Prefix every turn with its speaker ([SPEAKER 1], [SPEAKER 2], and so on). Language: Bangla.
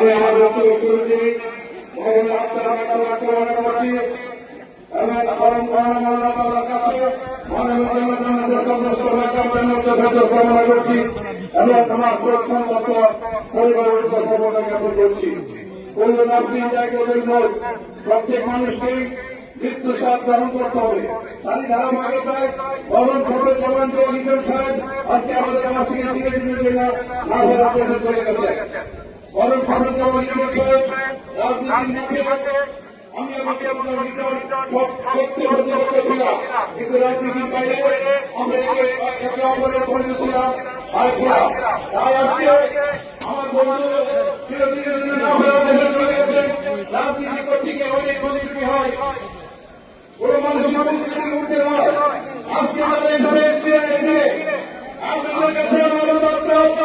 [SPEAKER 1] আমি আমার বক্তব্য শুরু করি মহান আত্মার কামনা করছি এবং আল্লাহর কাছে মানবতার সমস্ত কামনা করছি এবং আমার প্রথমত পরিবারের সর্বদা জ্ঞাপন করছি। কোন নার্সিং জায়গায় প্রত্যেক মানুষকে মৃত্যু স্বাদ গ্রহণ করতে হবে। তাই ধারাবাহিকতায় ভবন সবে জবান লিখন সাহেব আজকে আমাদের আমার থেকে দিনের জন্য না চলে গেছে। ভবন সবে জবান লিখন সাহেব রাজনীতির মুখে আমি আমাকে আপনার সত্যি হতে বলেছিলাম, কিন্তু রাজনীতির বাইরে আমরা একে অপরের পরিচিত তাই আজকে আমার বন্ধু চিরদিনের জন্য না হয়ে দেশে চলে গেছেন। রাজনীতি করতে গিয়ে অনেক মজুরি হয়, কোন মানুষ উঠতে হয়। আজকে আমাদের এখানে আপনাদের কাছে আমাদের করতে হবে।